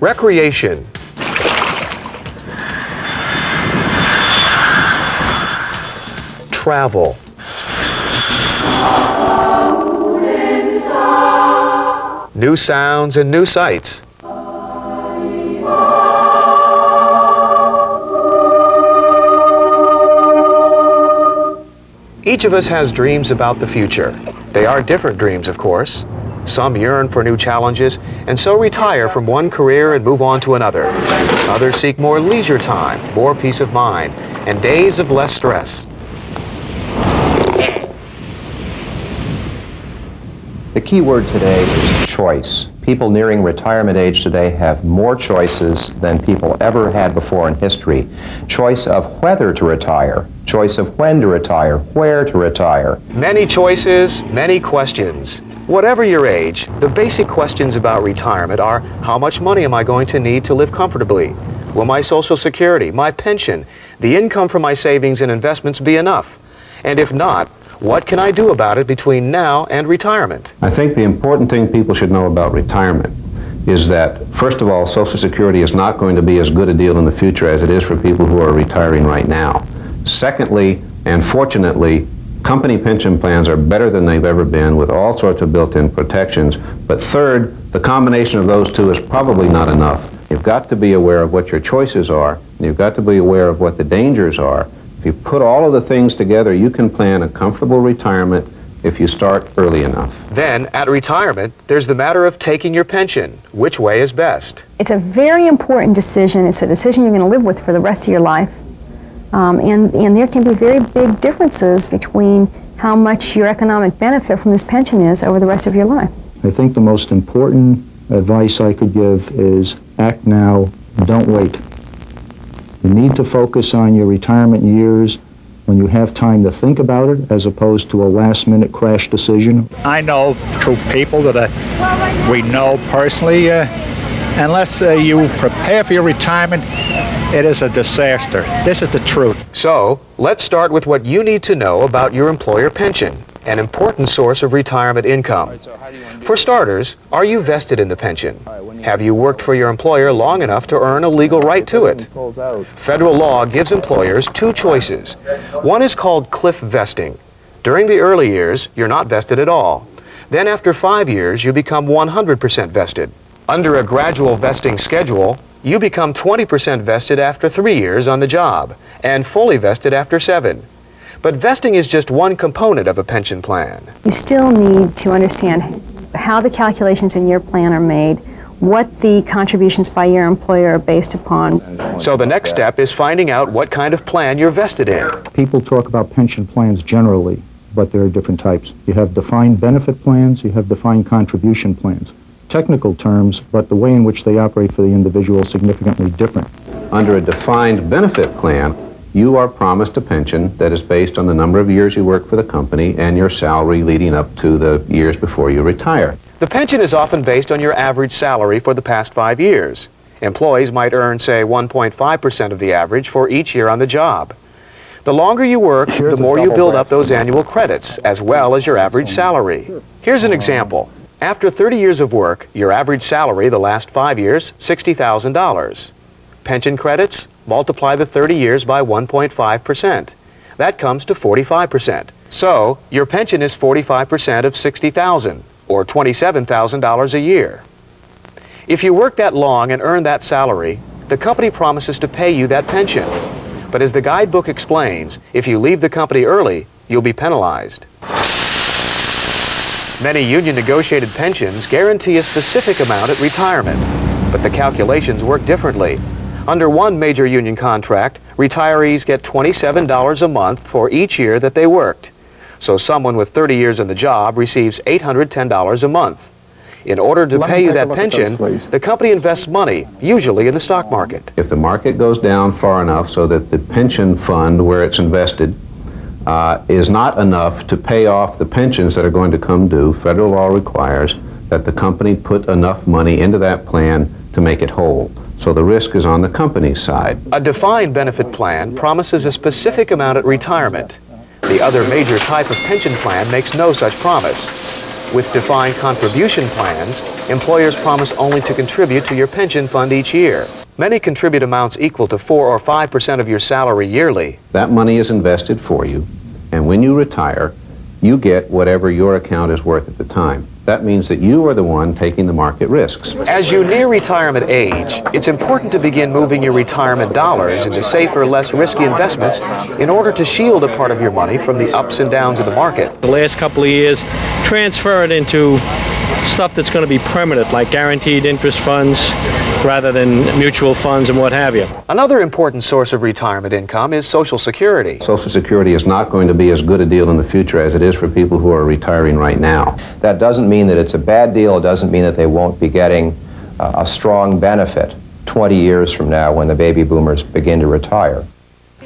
Recreation. Travel. New sounds and new sights. Each of us has dreams about the future. They are different dreams, of course. Some yearn for new challenges and so retire from one career and move on to another. Others seek more leisure time, more peace of mind, and days of less stress. The key word today is choice. People nearing retirement age today have more choices than people ever had before in history. Choice of whether to retire, choice of when to retire, where to retire. Many choices, many questions. Whatever your age, the basic questions about retirement are: how much money am I going to need to live comfortably? Will my Social Security, my pension, the income from my savings and investments be enough? And if not, what can I do about it between now and retirement? I think the important thing people should know about retirement is that, first of all, Social Security is not going to be as good a deal in the future as it is for people who are retiring right now. Secondly, and fortunately, company pension plans are better than they've ever been with all sorts of built-in protections. But third, the combination of those two is probably not enough. You've got to be aware of what your choices are, and you've got to be aware of what the dangers are. If you put all of the things together, you can plan a comfortable retirement if you start early enough. Then, at retirement, there's the matter of taking your pension. Which way is best? It's a very important decision. It's a decision you're going to live with for the rest of your life. And there can be very big differences between how much your economic benefit from this pension is over the rest of your life. I think the most important advice I could give is act now, don't wait. You need to focus on your retirement years when you have time to think about it, as opposed to a last-minute crash decision. I know through people that we know personally, unless you prepare for your retirement, it is a disaster. This is the truth. So, let's start with what you need to know about your employer pension, an important source of retirement income. For starters, are you vested in the pension? Have you worked for your employer long enough to earn a legal right to it? Federal law gives employers two choices. One is called cliff vesting. During the early years, you're not vested at all. Then after 5 years, you become 100% vested. Under a gradual vesting schedule, you become 20% vested after 3 years on the job, and fully vested after 7. But vesting is just one component of a pension plan. You still need to understand how the calculations in your plan are made, what the contributions by your employer are based upon. So the next step is finding out what kind of plan you're vested in. People talk about pension plans generally, but there are different types. You have defined benefit plans, you have defined contribution plans. Technical terms, but the way in which they operate for the individual is significantly different. Under a defined benefit plan, you are promised a pension that is based on the number of years you work for the company and your salary leading up to the years before you retire. The pension is often based on your average salary for the past 5 years. Employees might earn, say, 1.5% of the average for each year on the job. The longer you work, the more you build up those annual credits, as well as your average salary. Here's an example. After 30 years of work, your average salary the last 5 years, $60,000. Pension credits, multiply the 30 years by 1.5%. That comes to 45%. So, your pension is 45% of $60,000, or $27,000 a year. If you work that long and earn that salary, the company promises to pay you that pension. But as the guidebook explains, if you leave the company early, you'll be penalized. Many union-negotiated pensions guarantee a specific amount at retirement, but the calculations work differently. Under one major union contract, retirees get $27 a month for each year that they worked. So someone with 30 years on the job receives $810 a month. In order to pay you that pension, the company invests money, usually in the stock market. If the market goes down far enough so that the pension fund where it's invested is not enough to pay off the pensions that are going to come due, federal law requires that the company put enough money into that plan to make it whole. So the risk is on the company's side. A defined benefit plan promises a specific amount at retirement. The other major type of pension plan makes no such promise. With defined contribution plans, employers promise only to contribute to your pension fund each year. Many contribute amounts equal to 4 or 5% of your salary yearly. That money is invested for you, and when you retire, you get whatever your account is worth at the time. That means that you are the one taking the market risks. As you near retirement age, it's important to begin moving your retirement dollars into safer, less risky investments in order to shield a part of your money from the ups and downs of the market. The last couple of years, transfer it into stuff that's going to be permanent, like guaranteed interest funds rather than mutual funds and what have you. Another important source of retirement income is Social Security. Social Security is not going to be as good a deal in the future as it is for people who are retiring right now. That doesn't mean that it's a bad deal. It doesn't mean that they won't be getting a strong benefit 20 years from now when the baby boomers begin to retire.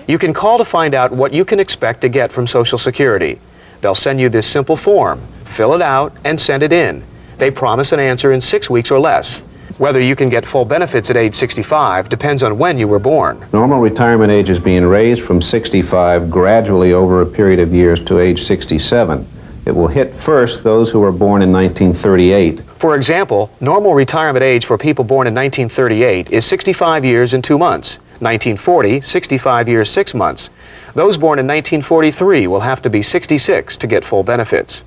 You can call to find out what you can expect to get from Social Security. They'll send you this simple form. Fill it out and send it in. They promise an answer in 6 weeks or less. Whether you can get full benefits at age 65 depends on when you were born. Normal retirement age is being raised from 65 gradually over a period of years to age 67. It will hit first those who were born in 1938. For example, normal retirement age for people born in 1938 is 65 years and 2 months. 1940, 65 years, 6 months. Those born in 1943 will have to be 66 to get full benefits.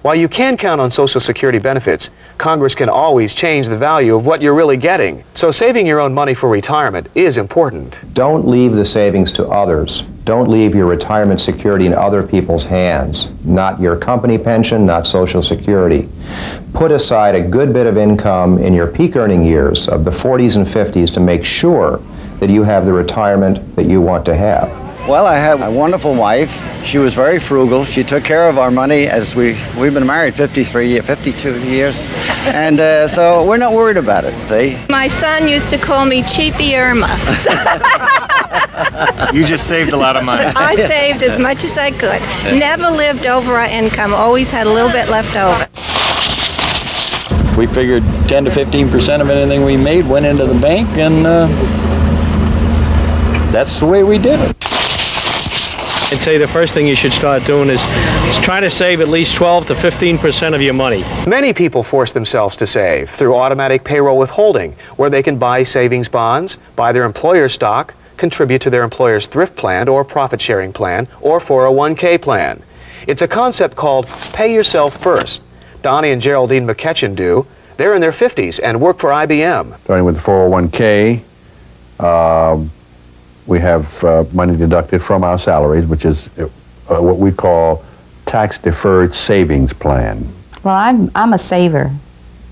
While you can count on Social Security benefits, Congress can always change the value of what you're really getting. So saving your own money for retirement is important. Don't leave the savings to others. Don't leave your retirement security in other people's hands. Not your company pension, not Social Security. Put aside a good bit of income in your peak earning years of the 40s and 50s to make sure that you have the retirement that you want to have. Well, I have a wonderful wife. She was very frugal. She took care of our money as we've been married 52 years. And so we're not worried about it, see? My son used to call me Cheapy Irma. You just saved a lot of money. I saved as much as I could. Never lived over our income. Always had a little bit left over. We figured 10 to 15% of anything we made went into the bank, and that's the way we did it. I'd say the first thing you should start doing is try to save at least 12 to 15% of your money. Many people force themselves to save through automatic payroll withholding, where they can buy savings bonds, buy their employer's stock, contribute to their employer's thrift plan or profit-sharing plan or 401k plan. It's a concept called pay yourself first. Donnie and Geraldine McKetchin do. They're in their 50s and work for IBM. Starting with the 401k, we have money deducted from our salaries, which is what we call tax-deferred savings plan. Well, I'm a saver,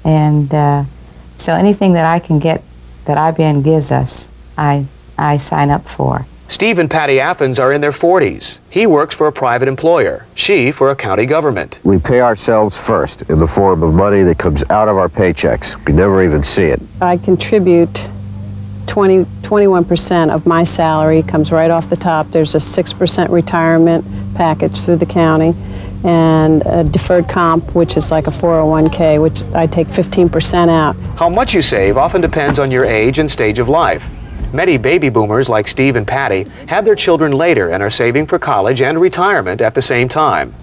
and so anything that I can get that IBM gives us, I sign up for. Steve and Patty Athens are in their 40s. He works for a private employer, she for a county government. We pay ourselves first in the form of money that comes out of our paychecks. We never even see it. I contribute 21% of my salary comes right off the top. There's a 6% retirement package through the county and a deferred comp, which is like a 401k, which I take 15% out. How much you save often depends on your age and stage of life. Many baby boomers like Steve and Patty have their children later and are saving for college and retirement at the same time.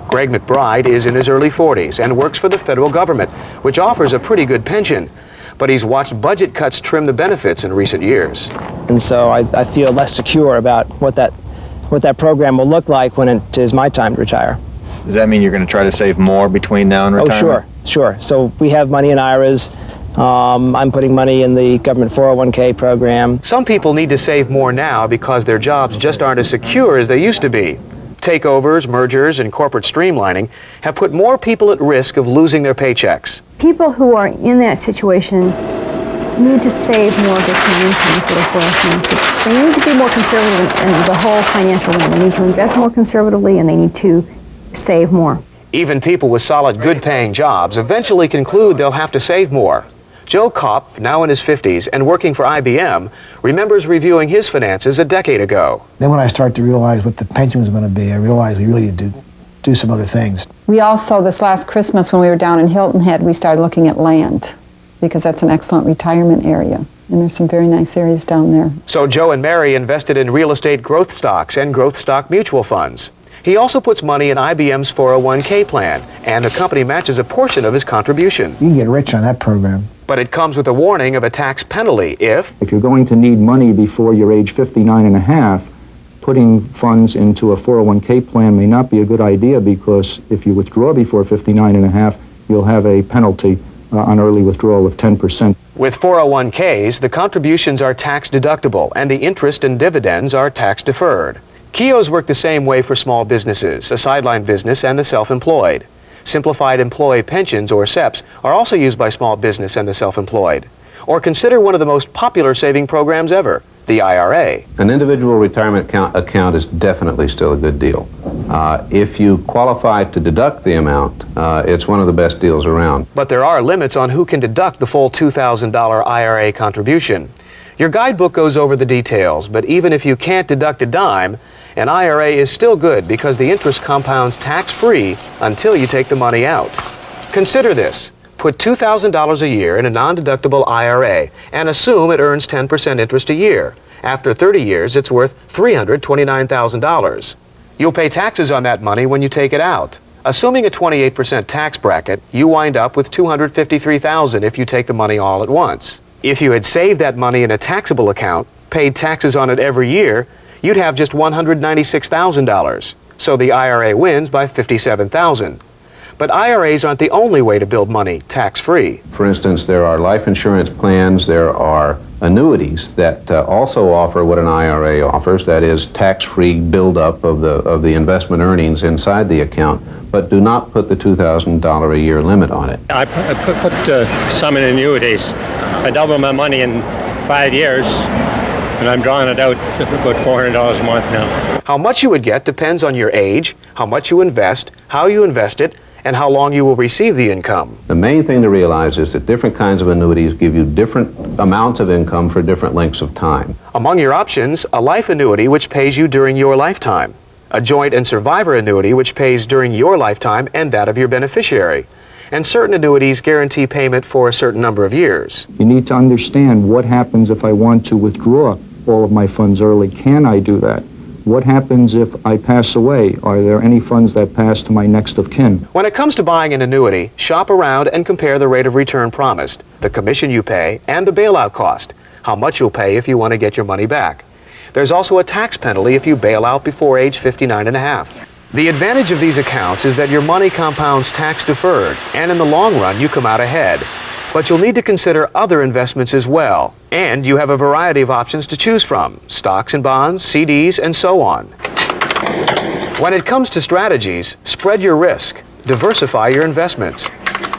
Greg McBride is in his early 40s and works for the federal government, which offers a pretty good pension. But he's watched budget cuts trim the benefits in recent years. And so I feel less secure about what that program will look like when it is my time to retire. Does that mean you're going to try to save more between now and retirement? Oh, sure. So we have money in IRAs. I'm putting money in the government 401k program. Some people need to save more now because their jobs just aren't as secure as they used to be. Takeovers, mergers, and corporate streamlining have put more people at risk of losing their paychecks. People who are in that situation need to save more of their current income for their 401k. They need to be more conservative in the whole financial realm. They need to invest more conservatively, and they need to save more. Even people with solid, good-paying jobs eventually conclude they'll have to save more. Joe Kopp, now in his 50s and working for IBM, remembers reviewing his finances a decade ago. Then when I started to realize what the pension was going to be, I realized we really need to do some other things. We also, this last Christmas when we were down in Hilton Head, we started looking at land because that's an excellent retirement area. And there's some very nice areas down there. So Joe and Mary invested in real estate growth stocks and growth stock mutual funds. He also puts money in IBM's 401k plan, and the company matches a portion of his contribution. You can get rich on that program. But it comes with a warning of a tax penalty if you're going to need money before you're age 59 and a half, putting funds into a 401k plan may not be a good idea, because if you withdraw before 59 and a half, you'll have a penalty on early withdrawal of 10%. With 401ks, the contributions are tax deductible and the interest and dividends are tax deferred. KEOs work the same way for small businesses, a sideline business, and the self-employed. Simplified employee pensions, or SEPs, are also used by small business and the self-employed. Or consider one of the most popular saving programs ever, the IRA. An individual retirement account is definitely still a good deal. If you qualify to deduct the amount, it's one of the best deals around. But there are limits on who can deduct the full $2,000 IRA contribution. Your guidebook goes over the details, but even if you can't deduct a dime, an IRA is still good because the interest compounds tax-free until you take the money out. Consider this. Put $2,000 a year in a non-deductible IRA and assume it earns 10% interest a year. After 30 years, it's worth $329,000. You'll pay taxes on that money when you take it out. Assuming a 28% tax bracket, you wind up with $253,000 if you take the money all at once. If you had saved that money in a taxable account, paid taxes on it every year, you'd have just $196,000. So the IRA wins by $57,000. But IRAs aren't the only way to build money tax-free. For instance, there are life insurance plans, there are annuities that also offer what an IRA offers, that is tax-free buildup of the investment earnings inside the account, but do not put the $2,000 a year limit on it. I put some in annuities. I doubled my money in 5 years, and I'm drawing it out about $400 a month now. How much you would get depends on your age, how much you invest, how you invest it, and how long you will receive the income. The main thing to realize is that different kinds of annuities give you different amounts of income for different lengths of time. Among your options, a life annuity which pays you during your lifetime, a joint and survivor annuity which pays during your lifetime and that of your beneficiary, and certain annuities guarantee payment for a certain number of years. You need to understand what happens if I want to withdraw all of my funds early. Can I do that? What happens if I pass away? Are there any funds that pass to my next of kin? When it comes to buying an annuity, shop around and compare the rate of return promised, the commission you pay, and the bailout cost, how much you'll pay if you want to get your money back. There's also a tax penalty if you bail out before age 59 and a half. The advantage of these accounts is that your money compounds tax deferred, and in the long run you come out ahead. But you'll need to consider other investments as well, and you have a variety of options to choose from, stocks and bonds, CDs, and so on. When it comes to strategies, spread your risk, diversify your investments.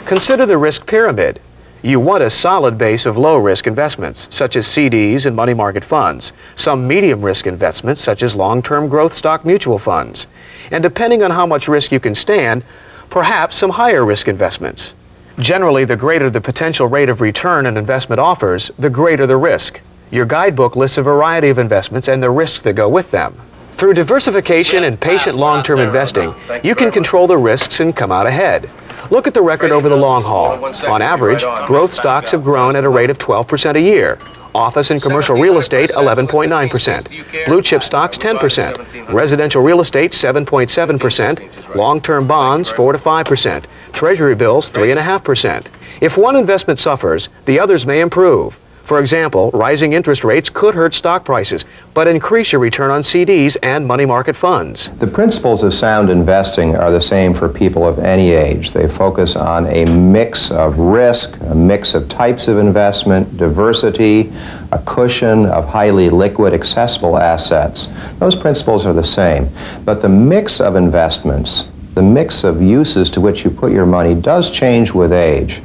Consider the risk pyramid. You want a solid base of low-risk investments, such as CDs and money market funds, some medium-risk investments, such as long-term growth stock mutual funds, and depending on how much risk you can stand, perhaps some higher-risk investments. Generally, the greater the potential rate of return an investment offers, the greater the risk. Your guidebook lists a variety of investments and the risks that go with them. Through diversification and patient long-term investing, you can control the risks and come out ahead. Look at the record over the long haul. On average, growth stocks have grown at a rate of 12% a year. Office and commercial real estate, 11.9%. Blue chip stocks, 10%. Residential real estate, 7.7%. Long-term bonds, 4 to 5%. Treasury bills, 3.5%. If one investment suffers, the others may improve. For example, rising interest rates could hurt stock prices, but increase your return on CDs and money market funds. The principles of sound investing are the same for people of any age. They focus on a mix of risk, a mix of types of investment, diversity, a cushion of highly liquid, accessible assets. Those principles are the same, but the mix of investments, the mix of uses to which you put your money does change with age.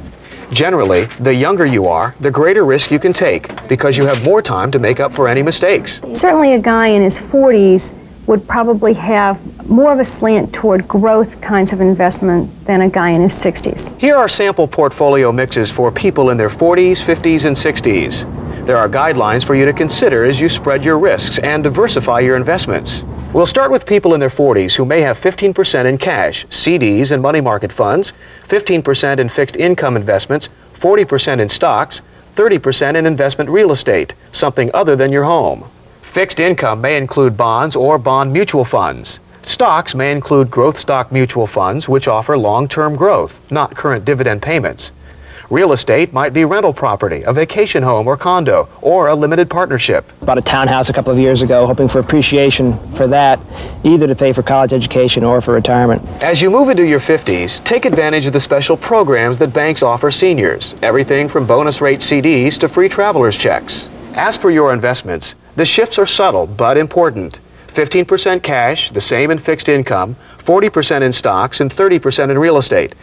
Generally, the younger you are, the greater risk you can take because you have more time to make up for any mistakes. Certainly a guy in his 40s would probably have more of a slant toward growth kinds of investment than a guy in his 60s. Here are sample portfolio mixes for people in their 40s, 50s, and 60s. There are guidelines for you to consider as you spread your risks and diversify your investments. We'll start with people in their 40s who may have 15% in cash, CDs and money market funds, 15% in fixed income investments, 40% in stocks, 30% in investment real estate, something other than your home. Fixed income may include bonds or bond mutual funds. Stocks may include growth stock mutual funds, which offer long-term growth, not current dividend payments. Real estate might be rental property, a vacation home or condo, or a limited partnership. Bought a townhouse a couple of years ago, hoping for appreciation for that, either to pay for college education or for retirement. As you move into your 50s, take advantage of the special programs that banks offer seniors, everything from bonus rate CDs to free traveler's checks. As for your investments, the shifts are subtle but important. 15% cash, the same in fixed income, 40% in stocks, and 30% in real estate.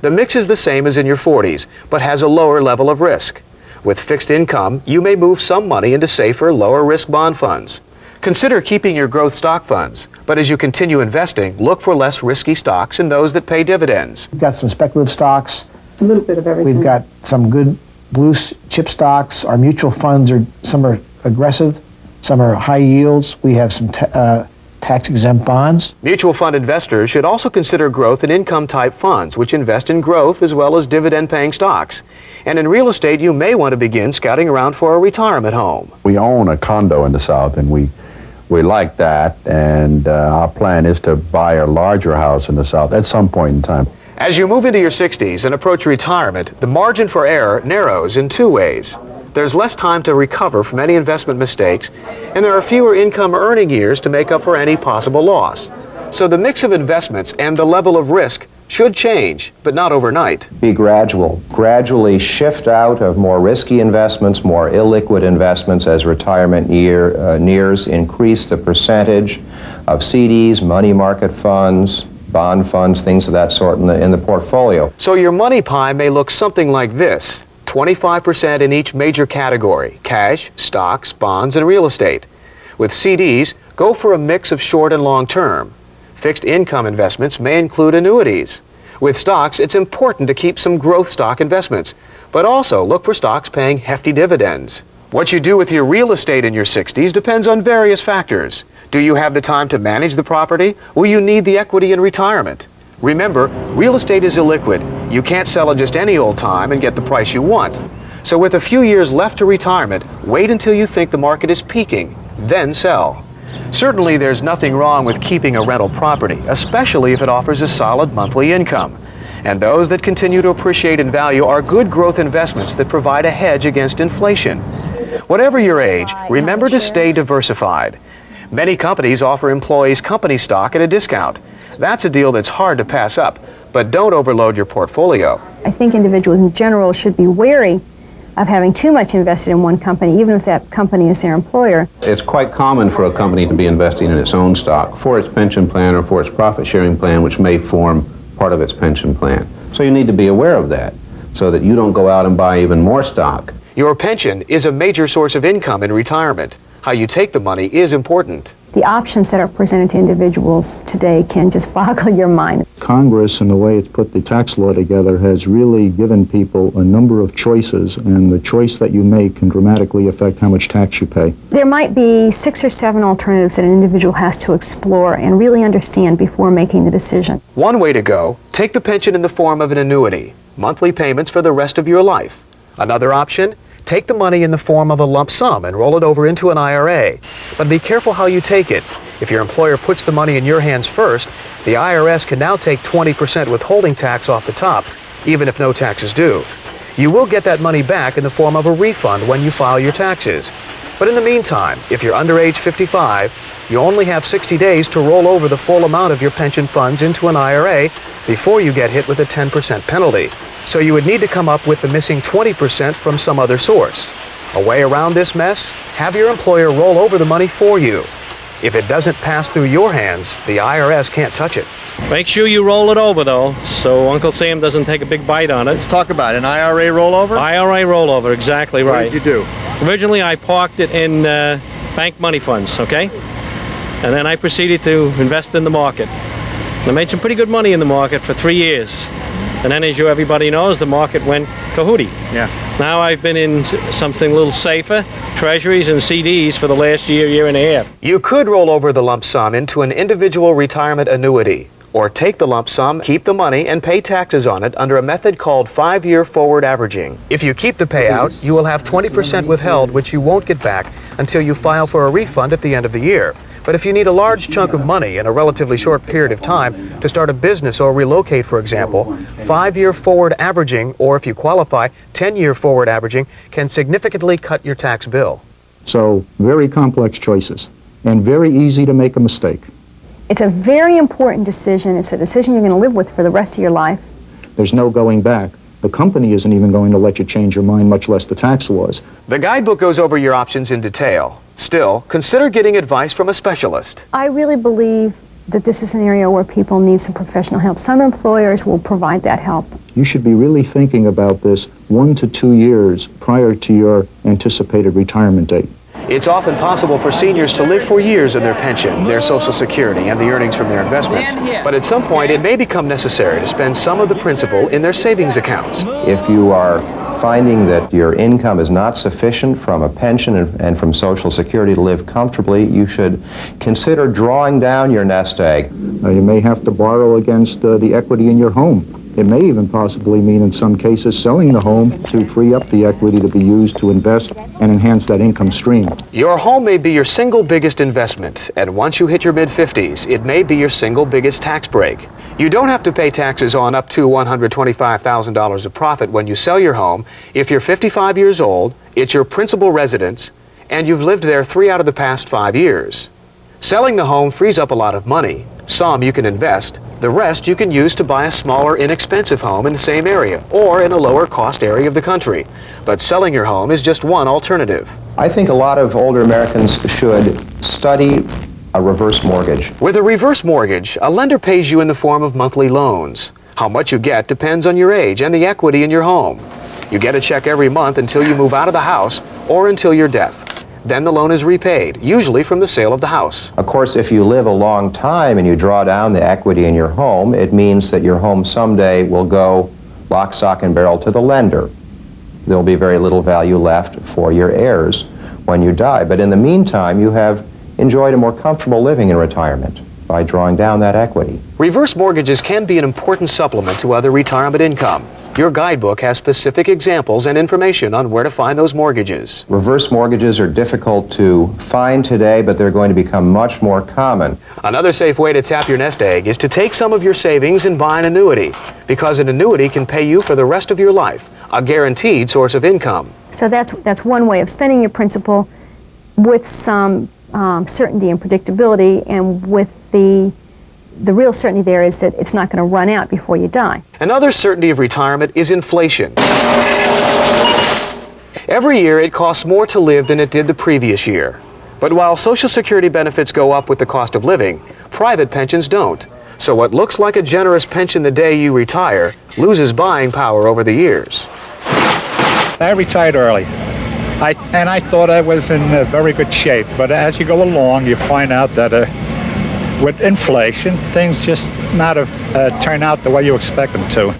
The mix is the same as in your 40s, but has a lower level of risk. With fixed income, you may move some money into safer, lower-risk bond funds. Consider keeping your growth stock funds, but as you continue investing, look for less risky stocks and those that pay dividends. We've got some speculative stocks. A little bit of everything. We've got some good blue chip stocks. Our mutual funds some are aggressive, some are high yields. We have some tax-exempt bonds. Mutual fund investors should also consider growth and income-type funds, which invest in growth as well as dividend-paying stocks. And in real estate, you may want to begin scouting around for a retirement home. We own a condo in the South, and we like that, and our plan is to buy a larger house in the South at some point in time. As you move into your 60s and approach retirement, the margin for error narrows in two ways. There's less time to recover from any investment mistakes, and there are fewer income-earning years to make up for any possible loss. So the mix of investments and the level of risk should change, but not overnight. Be gradual. Gradually shift out of more risky investments, more illiquid investments as retirement nears. Increase the percentage of CDs, money market funds, bond funds, things of that sort in the portfolio. So your money pie may look something like this. 25% in each major category: cash, stocks, bonds, and real estate. With CDs, go for a mix of short and long term. Fixed income investments may include annuities. With stocks, it's important to keep some growth stock investments, but also look for stocks paying hefty dividends. What you do with your real estate in your 60s depends on various factors. Do you have the time to manage the property? Will you need the equity in retirement? Remember, real estate is illiquid. You can't sell it just any old time and get the price you want. So with a few years left to retirement, wait until you think the market is peaking, then sell. Certainly there's nothing wrong with keeping a rental property, especially if it offers a solid monthly income. And those that continue to appreciate in value are good growth investments that provide a hedge against inflation. Whatever your age, remember to stay diversified. Many companies offer employees company stock at a discount. That's a deal that's hard to pass up, but don't overload your portfolio. I think individuals in general should be wary of having too much invested in one company, even if that company is their employer. It's quite common for a company to be investing in its own stock for its pension plan or for its profit-sharing plan, which may form part of its pension plan. So you need to be aware of that so that you don't go out and buy even more stock. Your pension is a major source of income in retirement. How you take the money is important. The options that are presented to individuals today can just boggle your mind. Congress, and the way it's put the tax law together, has really given people a number of choices, and the choice that you make can dramatically affect how much tax you pay. There might be 6 or 7 alternatives that an individual has to explore and really understand before making the decision. One way to go, take the pension in the form of an annuity, monthly payments for the rest of your life. Another option, take the money in the form of a lump sum and roll it over into an IRA. But be careful how you take it. If your employer puts the money in your hands first, the IRS can now take 20% withholding tax off the top, even if no tax is due. You will get that money back in the form of a refund when you file your taxes. But in the meantime, if you're under age 55, you only have 60 days to roll over the full amount of your pension funds into an IRA before you get hit with a 10% penalty. So you would need to come up with the missing 20% from some other source. A way around this mess? Have your employer roll over the money for you. If it doesn't pass through your hands, the IRS can't touch it. Make sure you roll it over, though, so Uncle Sam doesn't take a big bite on it. Let's talk about it. An IRA rollover? IRA rollover, exactly right. What did you do? Originally, I parked it in bank money funds, okay? And then I proceeded to invest in the market. And I made some pretty good money in the market for 3 years. And then, as everybody knows, the market went kahootie. Yeah. Now I've been in something a little safer, treasuries and CDs for the last year and a half. You could roll over the lump sum into an individual retirement annuity, or take the lump sum, keep the money, and pay taxes on it under a method called 5-year forward averaging. If you keep the payout, you will have 20% withheld, which you won't get back until you file for a refund at the end of the year. But if you need a large chunk of money in a relatively short period of time to start a business or relocate, for example, 5-year forward averaging, or if you qualify, 10-year forward averaging, can significantly cut your tax bill. So, very complex choices, and very easy to make a mistake. It's a very important decision. It's a decision you're going to live with for the rest of your life. There's no going back. The company isn't even going to let you change your mind, much less the tax laws. The guidebook goes over your options in detail. Still, consider getting advice from a specialist. I really believe that this is an area where people need some professional help. Some employers will provide that help. You should be really thinking about this 1 to 2 years prior to your anticipated retirement date. It's often possible for seniors to live for years on their pension, their Social Security, and the earnings from their investments. But at some point, it may become necessary to spend some of the principal in their savings accounts. If you are finding that your income is not sufficient from a pension and from Social Security to live comfortably, you should consider drawing down your nest egg. You may have to borrow against the equity in your home. It may even possibly mean, in some cases, selling the home to free up the equity to be used to invest and enhance that income stream. Your home may be your single biggest investment, and once you hit your mid-50s, it may be your single biggest tax break. You don't have to pay taxes on up to $125,000 of profit when you sell your home if you're 55 years old, it's your principal residence, and you've lived there 3 out of the past 5 years. Selling the home frees up a lot of money. Some you can invest, the rest you can use to buy a smaller, inexpensive home in the same area or in a lower cost area of the country. But selling your home is just one alternative. I think a lot of older Americans should study a reverse mortgage. With a reverse mortgage, a lender pays you in the form of monthly loans. How much you get depends on your age and the equity in your home. You get a check every month until you move out of the house or until your death. Then the loan is repaid, usually from the sale of the house. Of course, if you live a long time and you draw down the equity in your home, it means that your home someday will go lock, stock, and barrel to the lender. There will be very little value left for your heirs when you die. But in the meantime, you have enjoyed a more comfortable living in retirement by drawing down that equity. Reverse mortgages can be an important supplement to other retirement income. Your guidebook has specific examples and information on where to find those mortgages. Reverse mortgages are difficult to find today, but they're going to become much more common. Another safe way to tap your nest egg is to take some of your savings and buy an annuity, because an annuity can pay you for the rest of your life, a guaranteed source of income. So that's one way of spending your principal with some certainty and predictability, and with the real certainty there is that it's not going to run out before you die. Another certainty of retirement is inflation. Every year it costs more to live than it did the previous year. But while Social Security benefits go up with the cost of living, private pensions don't. So what looks like a generous pension the day you retire loses buying power over the years. I retired early. I thought I was in very good shape, but as you go along, you find out that with inflation, things just not turn out the way you expect them to.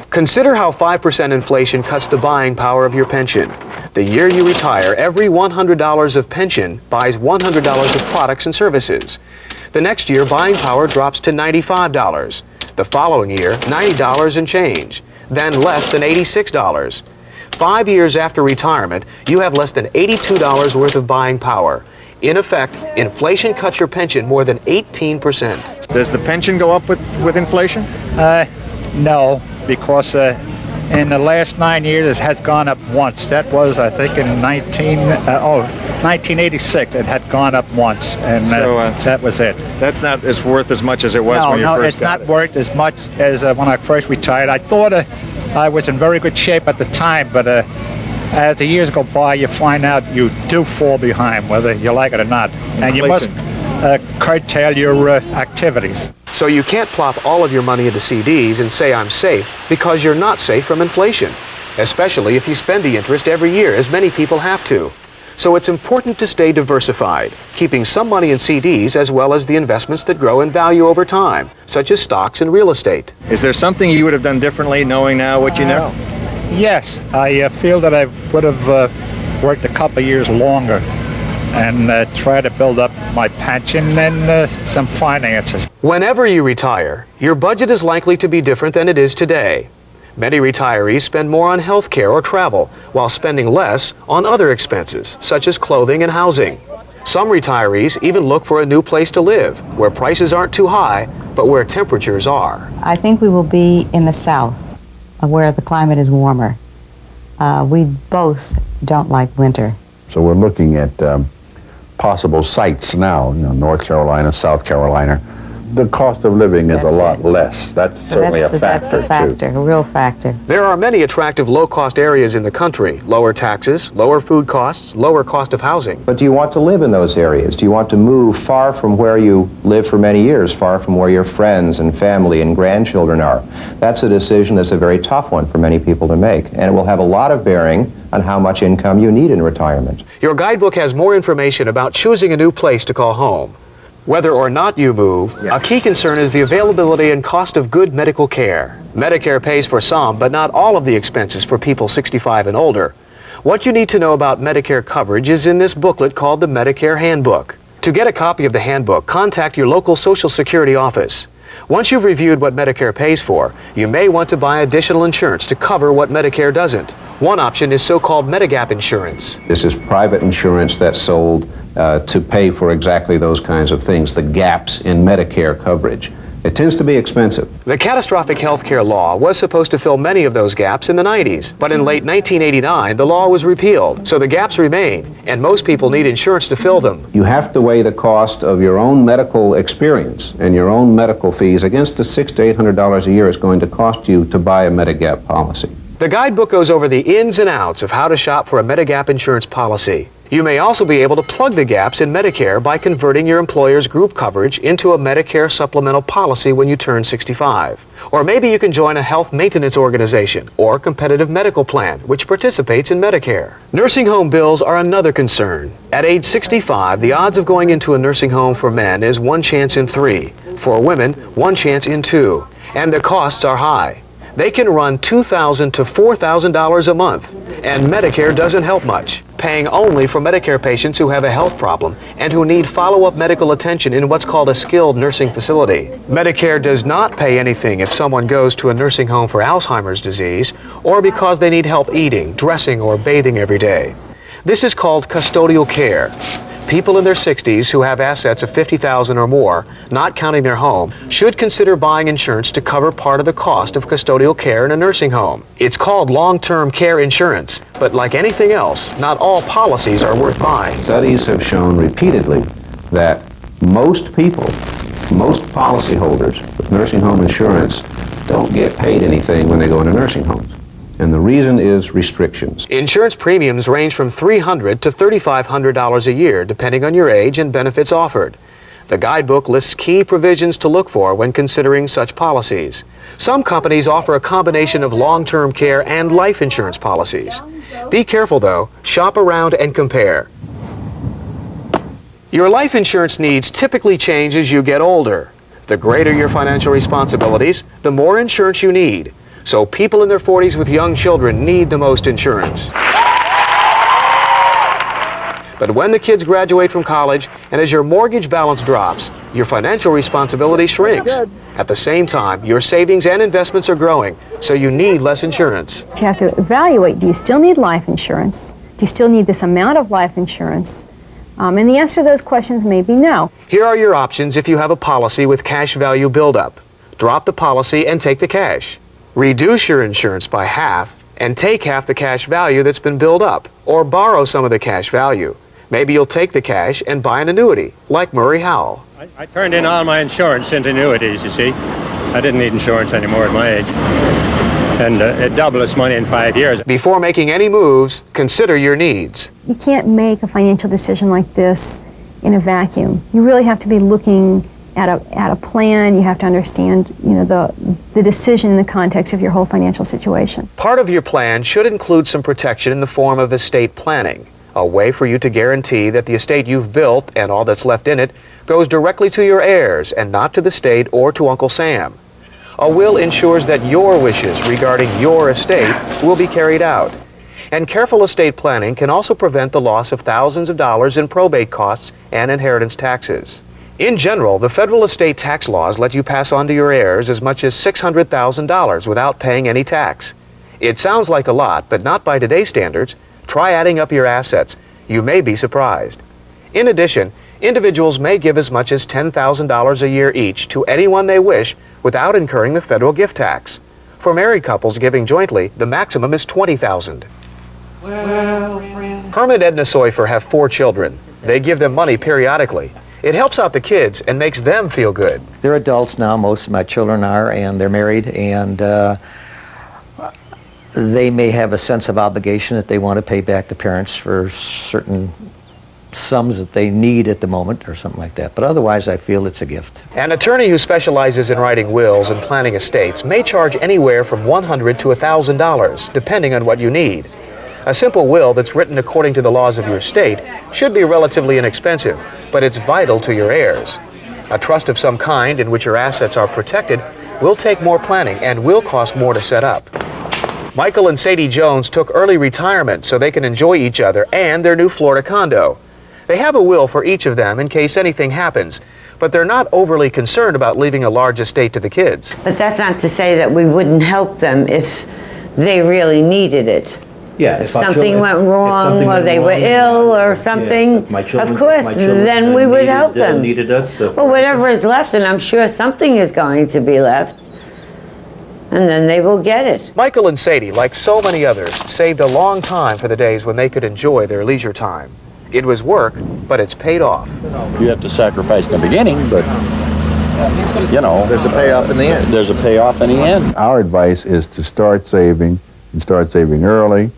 Consider how 5% inflation cuts the buying power of your pension. The year you retire, every $100 of pension buys $100 of products and services. The next year, buying power drops to $95. The following year, $90 and change. Then less than $86. 5 years after retirement, you have less than $82 worth of buying power. In effect, inflation cuts your pension more than 18%. Does the pension go up with inflation? No, because in the last 9 years it has gone up once. That was, I think, in 1986 it had gone up once, and that was it. That's not as worth as much as it was when you first got it. No, it's not worth as much as when I first retired. I thought I was in very good shape at the time, but as the years go by, you find out you do fall behind, whether you like it or not. And you must curtail your activities. So you can't plop all of your money into CDs and say I'm safe, because you're not safe from inflation, especially if you spend the interest every year, as many people have to. So it's important to stay diversified, keeping some money in CDs as well as the investments that grow in value over time, such as stocks and real estate. Is there something you would have done differently knowing now what you know? Yes, I feel that I would have worked a couple of years longer and try to build up my pension and some finances. Whenever you retire, your budget is likely to be different than it is today. Many retirees spend more on health care or travel, while spending less on other expenses, such as clothing and housing. Some retirees even look for a new place to live, where prices aren't too high, but where temperatures are. I think we will be in the south, where the climate is warmer. We both don't like winter. So we're looking at possible sites now, North Carolina, South Carolina. The cost of living is a lot less. That's certainly a factor. That's a factor, a real factor. There are many attractive low-cost areas in the country. Lower taxes, lower food costs, lower cost of housing. But do you want to live in those areas? Do you want to move far from where you lived for many years, far from where your friends and family and grandchildren are? That's a decision that's a very tough one for many people to make, and it will have a lot of bearing on how much income you need in retirement. Your guidebook has more information about choosing a new place to call home. Whether or not you move, a key concern is the availability and cost of good medical care. Medicare pays for some, but not all of the expenses for people 65 and older. What you need to know about Medicare coverage is in this booklet called the Medicare Handbook. To get a copy of the handbook, contact your local Social Security office. Once you've reviewed what Medicare pays for, you may want to buy additional insurance to cover what Medicare doesn't. One option is so-called Medigap insurance. This is private insurance that's sold to pay for exactly those kinds of things, the gaps in Medicare coverage. It tends to be expensive. The catastrophic health care law was supposed to fill many of those gaps in the 90s, but in late 1989, the law was repealed, so the gaps remain, and most people need insurance to fill them. You have to weigh the cost of your own medical experience and your own medical fees against the $600 to $800 a year it's going to cost you to buy a Medigap policy. The guidebook goes over the ins and outs of how to shop for a Medigap insurance policy. You may also be able to plug the gaps in Medicare by converting your employer's group coverage into a Medicare supplemental policy when you turn 65. Or maybe you can join a health maintenance organization or competitive medical plan which participates in Medicare. Nursing home bills are another concern. At age 65, the odds of going into a nursing home for men is 1 chance in 3. For women, 1 chance in 2. And the costs are high. They can run $2,000 to $4,000 a month, and Medicare doesn't help much, paying only for Medicare patients who have a health problem and who need follow-up medical attention in what's called a skilled nursing facility. Medicare does not pay anything if someone goes to a nursing home for Alzheimer's disease or because they need help eating, dressing, or bathing every day. This is called custodial care. People in their 60s who have assets of $50,000 or more, not counting their home, should consider buying insurance to cover part of the cost of custodial care in a nursing home. It's called long-term care insurance, but like anything else, not all policies are worth buying. Studies have shown repeatedly that most people, most policyholders with nursing home insurance don't get paid anything when they go into nursing homes. And the reason is restrictions. Insurance premiums range from $300 to $3,500 a year, depending on your age and benefits offered. The guidebook lists key provisions to look for when considering such policies. Some companies offer a combination of long-term care and life insurance policies. Be careful, though. Shop around and compare. Your life insurance needs typically change as you get older. The greater your financial responsibilities, the more insurance you need. So people in their 40s with young children need the most insurance. But when the kids graduate from college and as your mortgage balance drops, your financial responsibility shrinks. At the same time, your savings and investments are growing, so you need less insurance. You have to evaluate, do you still need life insurance? Do you still need this amount of life insurance? And the answer to those questions may be no. Here are your options if you have a policy with cash value buildup. Drop the policy and take the cash. Reduce your insurance by half and take half the cash value that's been built up, or borrow some of the cash value. Maybe you'll take the cash and buy an annuity, like Murray Howell. I turned in all my insurance into annuities, you see. I didn't need insurance anymore at my age. And it doubled its money in 5 years. Before making any moves, consider your needs. You can't make a financial decision like this in a vacuum. You really have to be looking at a plan. You have to understand, the decision in the context of your whole financial situation. Part of your plan should include some protection in the form of estate planning, a way for you to guarantee that the estate you've built and all that's left in it goes directly to your heirs and not to the state or to Uncle Sam. A will ensures that your wishes regarding your estate will be carried out. And careful estate planning can also prevent the loss of thousands of dollars in probate costs and inheritance taxes. In general, the federal estate tax laws let you pass on to your heirs as much as $600,000 without paying any tax. It sounds like a lot, but not by today's standards. Try adding up your assets. You may be surprised. In addition, individuals may give as much as $10,000 a year each to anyone they wish without incurring the federal gift tax. For married couples giving jointly, the maximum is $20,000. Herman and Edna Seufer have 4 children. They give them money periodically. It helps out the kids and makes them feel good. They're adults now, most of my children are, and they're married, and they may have a sense of obligation that they want to pay back the parents for certain sums that they need at the moment or something like that. But otherwise, I feel it's a gift. An attorney who specializes in writing wills and planning estates may charge anywhere from $100 to $1,000, depending on what you need. A simple will that's written according to the laws of your state should be relatively inexpensive, but it's vital to your heirs. A trust of some kind in which your assets are protected will take more planning and will cost more to set up. Michael and Sadie Jones took early retirement so they can enjoy each other and their new Florida condo. They have a will for each of them in case anything happens, but they're not overly concerned about leaving a large estate to the kids. But that's not to say that we wouldn't help them if they really needed it. Yeah, if something went wrong or they were ill or something, of course, then we would help them. Needed us. Well, whatever is left, and I'm sure something is going to be left, and then they will get it. Michael and Sadie, like so many others, saved a long time for the days when they could enjoy their leisure time. It was work, but it's paid off. You have to sacrifice in the beginning, but you know, there's a payoff in the end. There's a payoff in the end. Our advice is to start saving, and start saving early,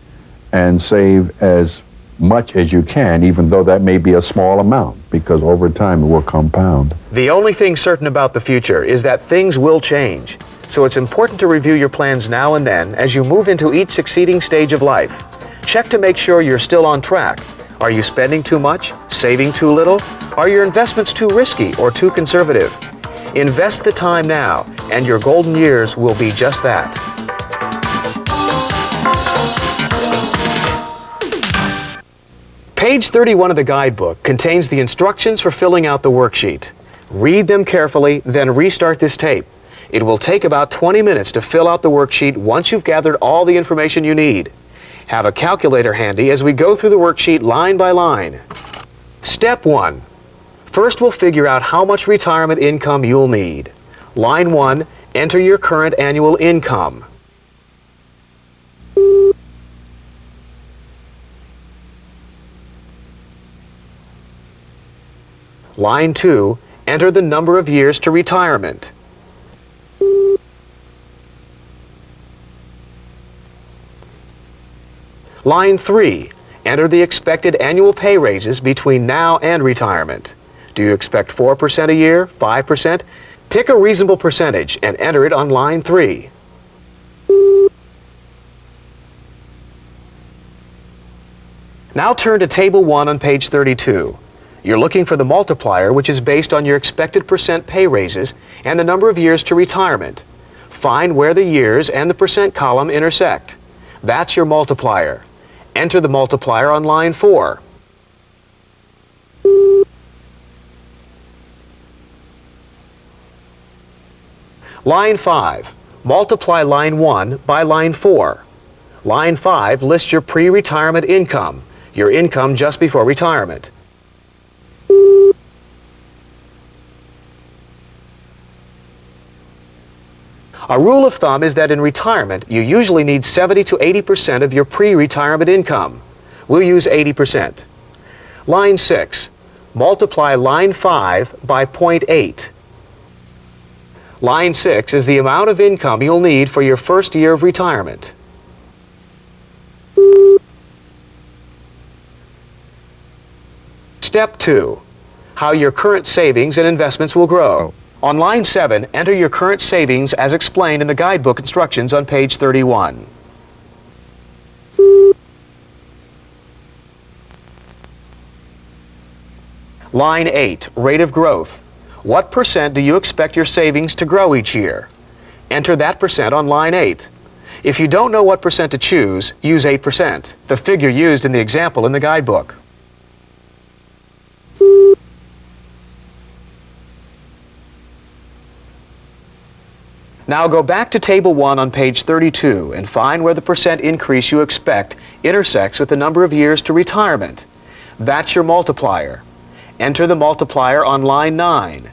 and save as much as you can, even though that may be a small amount, because over time it will compound. The only thing certain about the future is that things will change. So it's important to review your plans now and then as you move into each succeeding stage of life. Check to make sure you're still on track. Are you spending too much? Saving too little? Are your investments too risky or too conservative? Invest the time now, and your golden years will be just that. Page 31 of the guidebook contains the instructions for filling out the worksheet. Read them carefully, then restart this tape. It will take about 20 minutes to fill out the worksheet once you've gathered all the information you need. Have a calculator handy as we go through the worksheet line by line. Step 1. First, we'll figure out how much retirement income you'll need. Line 1, enter your current annual income. Line 2, enter the number of years to retirement. Line 3, enter the expected annual pay raises between now and retirement. Do you expect 4% a year, 5%? Pick a reasonable percentage and enter it on line 3. Now turn to Table 1 on page 32. You're looking for the multiplier, which is based on your expected percent pay raises and the number of years to retirement. Find where the years and the percent column intersect. That's your multiplier. Enter the multiplier on line 4. Line 5. Multiply line 1 by line 4. Line 5 lists your pre-retirement income, your income just before retirement. A rule of thumb is that in retirement, you usually need 70 to 80% of your pre-retirement income. We'll use 80%. Line 6. Multiply line 5 by 0.8. Line 6 is the amount of income you'll need for your first year of retirement. Step 2. How your current savings and investments will grow. On line 7, enter your current savings as explained in the guidebook instructions on page 31. Line 8, rate of growth. What percent do you expect your savings to grow each year? Enter that percent on line 8. If you don't know what percent to choose, use 8%, the figure used in the example in the guidebook. Now go back to Table 1 on page 32 and find where the percent increase you expect intersects with the number of years to retirement. That's your multiplier. Enter the multiplier on line 9.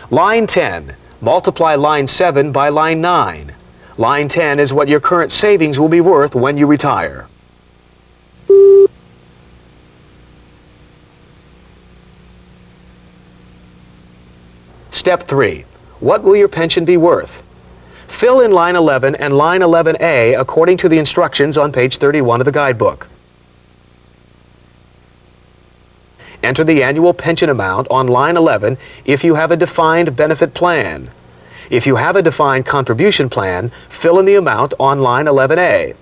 Line 10. Multiply line 7 by line 9. Line 10 is what your current savings will be worth when you retire. Step 3. What will your pension be worth? Fill in line 11 and line 11A according to the instructions on page 31 of the guidebook. Enter the annual pension amount on line 11 if you have a defined benefit plan. If you have a defined contribution plan, fill in the amount on line 11A.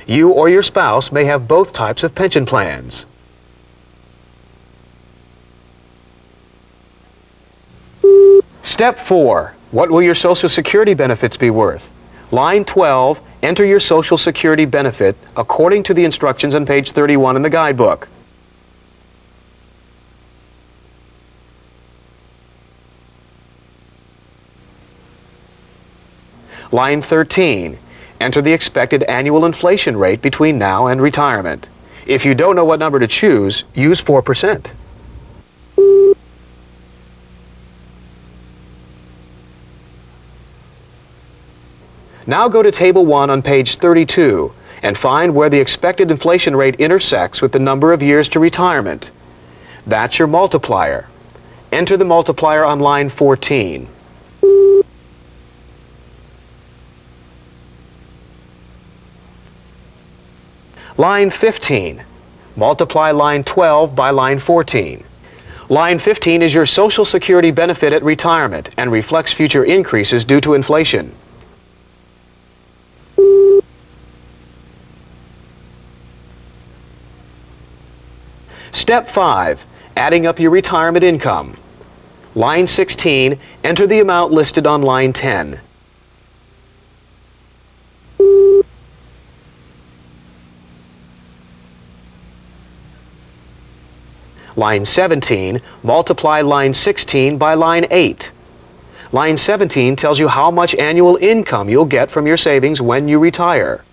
You or your spouse may have both types of pension plans. Step 4. What will your Social Security benefits be worth? Line 12, enter your Social Security benefit according to the instructions on page 31 in the guidebook. Line 13, enter the expected annual inflation rate between now and retirement. If you don't know what number to choose, use 4%. Now go to Table 1 on page 32 and find where the expected inflation rate intersects with the number of years to retirement. That's your multiplier. Enter the multiplier on line 14. Line 15. Multiply line 12 by line 14. Line 15 is your Social Security benefit at retirement and reflects future increases due to inflation. Step 5. Adding up your retirement income. Line 16, enter the amount listed on line 10. Line 17, multiply line 16 by line 8. Line 17 tells you how much annual income you'll get from your savings when you retire.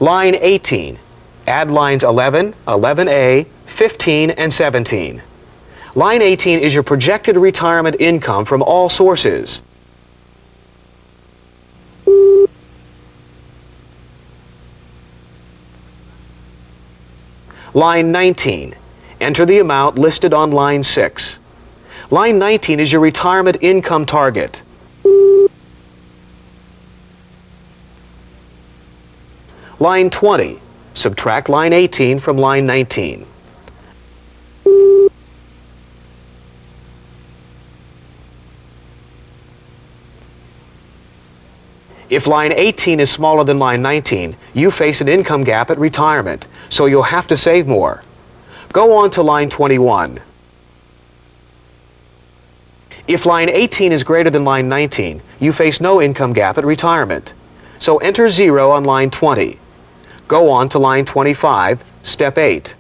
Line 18, add lines 11, 11A, 15, and 17. Line 18 is your projected retirement income from all sources. Line 19, enter the amount listed on line 6. Line 19 is your retirement income target. Line 20, subtract line 18 from line 19. If line 18 is smaller than line 19, you face an income gap at retirement, so you'll have to save more. Go on to line 21. If line 18 is greater than line 19, you face no income gap at retirement. So enter 0 on line 20. Go on to line 25, step 8.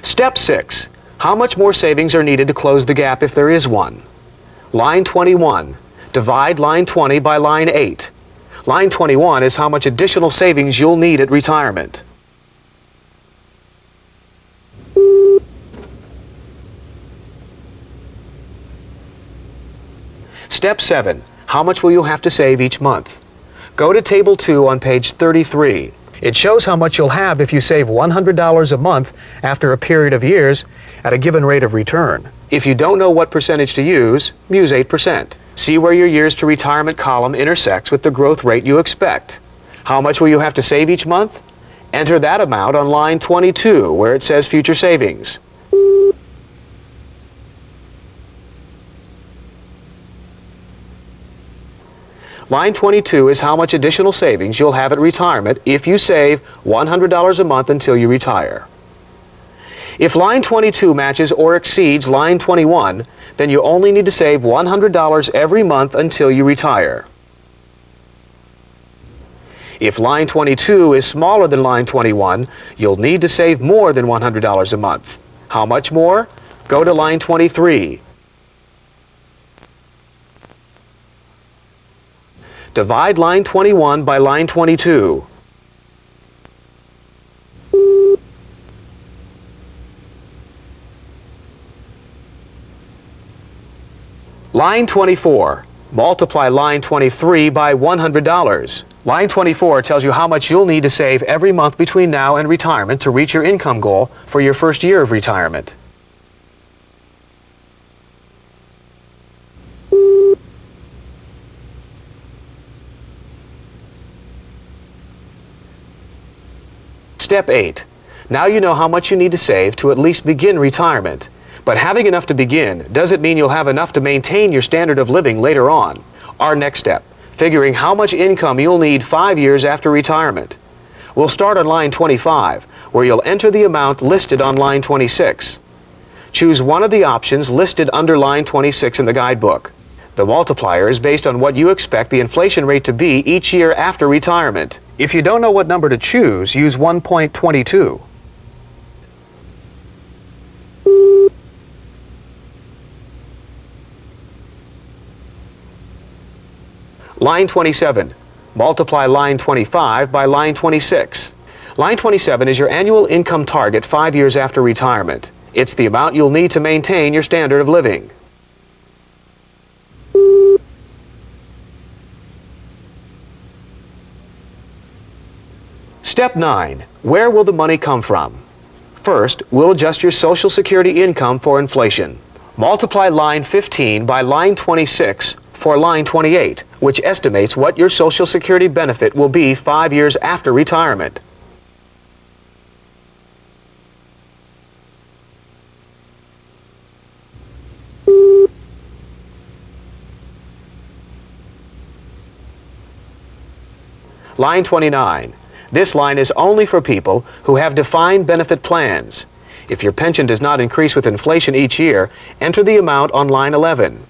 Step 6. How much more savings are needed to close the gap if there is one? Line 21. Divide line 20 by line 8. Line 21 is how much additional savings you'll need at retirement. Step 7. How much will you have to save each month? Go to Table 2 on page 33. It shows how much you'll have if you save $100 a month after a period of years at a given rate of return. If you don't know what percentage to use 8%. See where your years to retirement column intersects with the growth rate you expect. How much will you have to save each month? Enter that amount on line 22 where it says future savings. Line 22 is how much additional savings you'll have at retirement if you save $100 a month until you retire. If line 22 matches or exceeds line 21, then you only need to save $100 every month until you retire. If line 22 is smaller than line 21, you'll need to save more than $100 a month. How much more? Go to line 23. Divide line 21 by line 22. Line 24. Multiply line 23 by $100. Line 24 tells you how much you'll need to save every month between now and retirement to reach your income goal for your first year of retirement. Step 8. Now you know how much you need to save to at least begin retirement. But having enough to begin doesn't mean you'll have enough to maintain your standard of living later on. Our next step, figuring how much income you'll need 5 years after retirement. We'll start on line 25, where you'll enter the amount listed on line 26. Choose one of the options listed under line 26 in the guidebook. The multiplier is based on what you expect the inflation rate to be each year after retirement. If you don't know what number to choose, use 1.22. Line 27. Multiply line 25 by line 26. Line 27 is your annual income target 5 years after retirement. It's the amount you'll need to maintain your standard of living. Step 9. Where will the money come from? First, we'll adjust your Social Security income for inflation. Multiply line 15 by line 26 for line 28, which estimates what your Social Security benefit will be 5 years after retirement. Line 29. This line is only for people who have defined benefit plans. If your pension does not increase with inflation each year, enter the amount on line 11.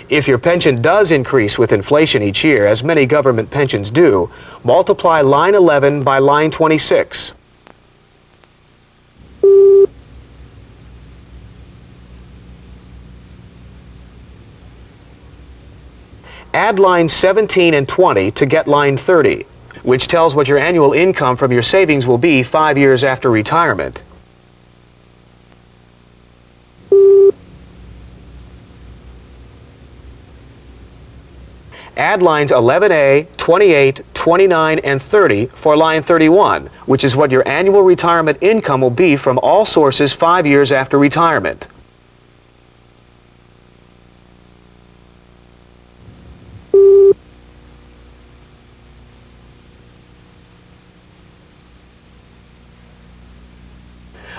If your pension does increase with inflation each year, as many government pensions do, multiply line 11 by line 26. Add lines 17 and 20 to get line 30, which tells what your annual income from your savings will be 5 years after retirement. Add lines 11A, 28, 29, and 30 for line 31, which is what your annual retirement income will be from all sources 5 years after retirement.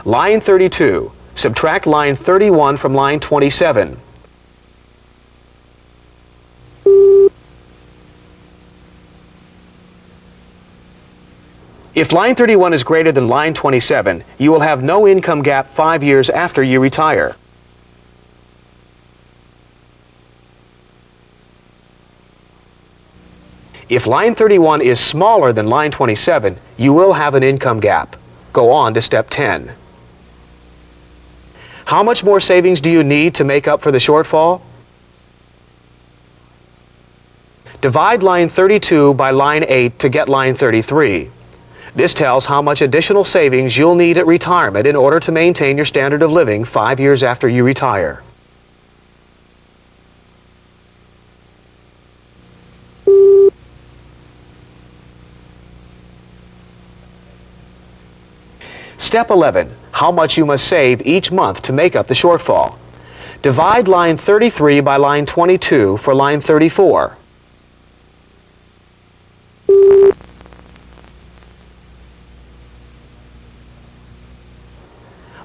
Line 32. Subtract line 31 from line 27. If line 31 is greater than line 27, you will have no income gap 5 years after you retire. If line 31 is smaller than line 27, you will have an income gap. Go on to step 10. How much more savings do you need to make up for the shortfall? Divide line 32 by line 8 to get line 33. This tells how much additional savings you'll need at retirement in order to maintain your standard of living 5 years after you retire. Step 11. How much you must save each month to make up the shortfall. Divide line 33 by line 22 for line 34.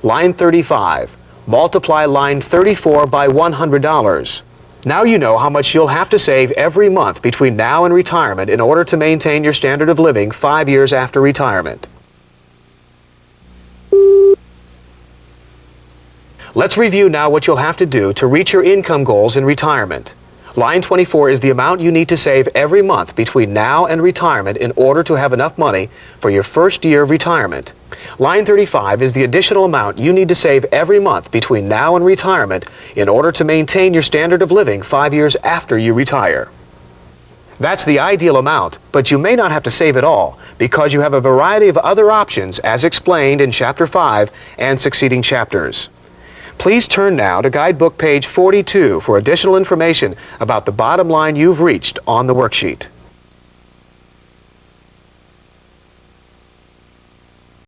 Line 35. Multiply line 34 by $100. Now you know how much you'll have to save every month between now and retirement in order to maintain your standard of living 5 years after retirement. Let's review now what you'll have to do to reach your income goals in retirement. Line 24 is the amount you need to save every month between now and retirement in order to have enough money for your first year of retirement. Line 35 is the additional amount you need to save every month between now and retirement in order to maintain your standard of living 5 years after you retire. That's the ideal amount, but you may not have to save it all because you have a variety of other options as explained in Chapter 5 and succeeding chapters. Please turn now to guidebook page 42 for additional information about the bottom line you've reached on the worksheet.